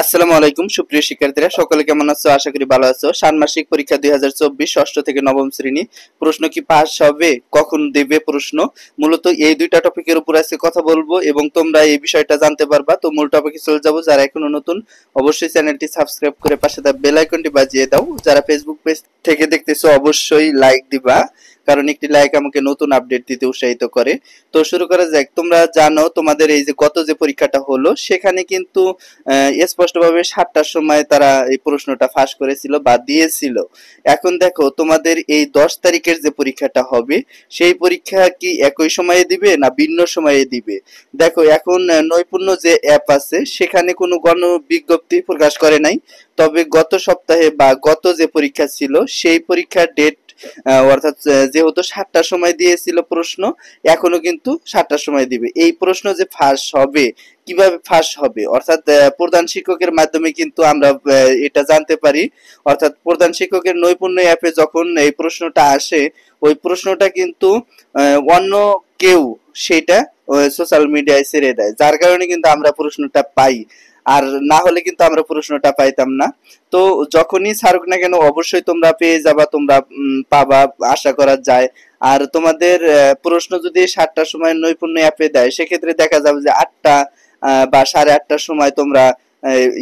আসসালামু আলাইকুম সুপ্রিয় শিক্ষার্থীরা, সকলে কেমন আছো? আশা করি ভালো আছো। ষান্মাসিক পরীক্ষা 2024 ষষ্ঠ থেকে নবম শ্রেণী। প্রশ্ন কি পাস হবে, কখন দেবে প্রশ্ন, মূলত এই দুইটা টপিকের উপর আজকে কথা বলবো এবং তোমরা এই বিষয়টা জানতে পারবা। তো মূল টপিকে চলে যাবো। যারা এখনো নতুন, অবশ্যই চ্যানেলটি সাবস্ক্রাইব করে পাশে থাকা বেল আইকনটি বাজিয়ে দাও। যারা ফেসবুক পেজ থেকে দেখতেছো অবশ্যই লাইক দিবা, কারণ একটি লাইক আমাকে নতুন আপডেট দিতে উৎসাহিত করে। তো শুরু করা যাক। তোমরা জানো তোমাদের এই যে গত যে পরীক্ষাটা হলো সেখানে কিন্তু স্পষ্টভাবে 7টার সময় তারা এই প্রশ্নটা ফাঁস করেছিল বা দিয়েছিল। এখন দেখো তোমাদের এই 10 তারিখের যে পরীক্ষাটা হবে সেই পরীক্ষা কি একই সময়ে দিবে না ভিন্ন সময়ে দিবে? দেখো এখন নৈপুণ্য যে অ্যাপ আছে সেখানে কোনো গণ বিজ্ঞপ্তি প্রকাশ করে নাই। তবে গত সপ্তাহে বা গত যে পরীক্ষা ছিল সেই পরীক্ষার ডেট অর্থাৎ যেহেতু 7টার সময় দিয়েছিল প্রশ্ন, এখনো কিন্তু 7টার সময় দিবে। এই প্রশ্ন যে ফাঁস হবে, কিভাবে ফাঁস হবে, অর্থাৎ প্রধান শিক্ষকের মাধ্যমে কিন্তু আমরা এটা জানতে পারি। অর্থাৎ প্রধান শিক্ষকের নৈপুণ্য অ্যাপে যখন এই প্রশ্নটা আসে, ওই প্রশ্নটা কিন্তু অন্য কেউ সেটা সোশ্যাল মিডিয়ায় ছেড়ে দেয়, যার কারণে কিন্তু আমরা প্রশ্নটা পাই। আর না হলে কিন্তু আমরা প্রশ্নটা পাইতাম না। তো যখনই ছাড়ুক না কেন অবশ্যই তোমরা পেয়ে যাবা, তোমরা পাবা আশা করা যায়। আর তোমাদের প্রশ্ন যদি 7টার সময় নৈপুণ্য অ্যাপে দেয়, সেক্ষেত্রে দেখা যাবে যে 8টা বা 8:30টার সময় তোমরা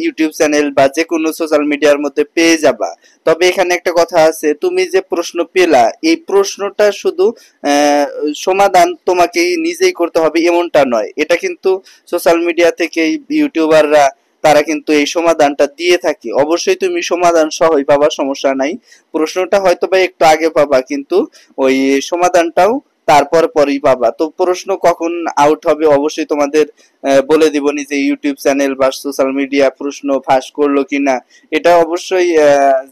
ইউটিউব চ্যানেল বা যে কোনো সোশ্যাল মিডিয়ার মধ্যে পেয়ে যাবা। তবে এখানে একটা কথা আছে, তুমি যে প্রশ্ন পেলা এই প্রশ্নটা শুধু আহ, সমাধান তোমাকেই নিজেই করতে হবে এমনটা নয়। এটা কিন্তু সোশ্যাল মিডিয়া থেকে ইউটিউবাররা তারা কিন্তু এই সমাধানটা দিয়ে থাকে। অবশ্যই তুমি সমাধান সহই পাবা, সমস্যা নাই। প্রশ্নটা হয়তো বা একটু আগে পাবা, কিন্তু ওই সমাধানটাও তারপর পরেই পাবা। তো প্রশ্ন কখন আউট হবে অবশ্যই তোমাদের বলে দিব নিজে ইউটিউব চ্যানেল বা সোশ্যাল মিডিয়া প্রশ্ন ফাঁস করলো কিনা, এটা অবশ্যই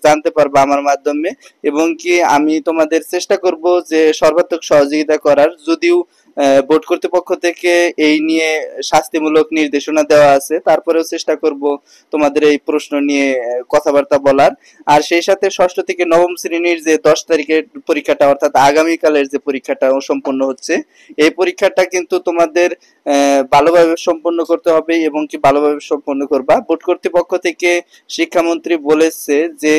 জানতে পারবা আমার মাধ্যমে। এবং কি আমি তোমাদের চেষ্টা করব যে সর্বাত্মক সহযোগিতা করার। যদিও বোর্ড কর্তৃপক্ষ থেকে এই নিয়ে শাস্তিমূলক নির্দেশনা দেওয়া আছে, তারপরেও চেষ্টা করব তোমাদের এই প্রশ্ন নিয়ে কথাবার্তা বলার। আর সেই সাথে ষষ্ঠ থেকে নবম শ্রেণীর যে 10 তারিখের পরীক্ষাটা, অর্থাৎ আগামীকালের যে পরীক্ষাটা সম্পন্ন হচ্ছে, এই পরীক্ষাটা কিন্তু তোমাদের ভালোভাবে সম্পন্ন করতে হবে এবং কি ভালোভাবে সম্পন্ন করবা। বোর্ড কর্তৃপক্ষ থেকে শিক্ষামন্ত্রী বলেছে যে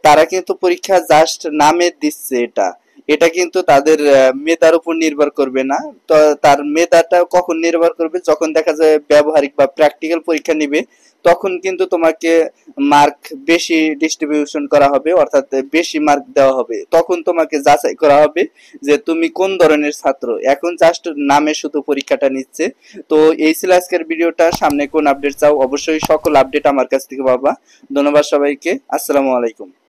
তারা কিন্তু পরীক্ষা জাস্ট নামে দিচ্ছে, এটা এটা কিন্তু তাদের মেধার উপর নির্ভর করবে না। তো তার মেধাটা কখন নির্ভর করবে, যখন দেখা যায় ব্যবহারিক বা প্র্যাকটিক্যাল পরীক্ষা নিবে, তখন কিন্তু তোমাকে মার্ক বেশি ডিস্ট্রিবিউশন করা হবে, অর্থাৎ বেশি মার্ক দেওয়া হবে। তখন তোমাকে যাচাই করা হবে যে তুমি কোন ধরনের ছাত্র। এখন জাস্ট নামে শুধু পরীক্ষাটা নিচ্ছে। তো এই ছিল আজকের ভিডিওটা। সামনে কোন আপডেট চাও অবশ্যই সকল আপডেট আমার কাছ থেকে পাবা। ধন্যবাদ সবাইকে। আসসালামু আলাইকুম।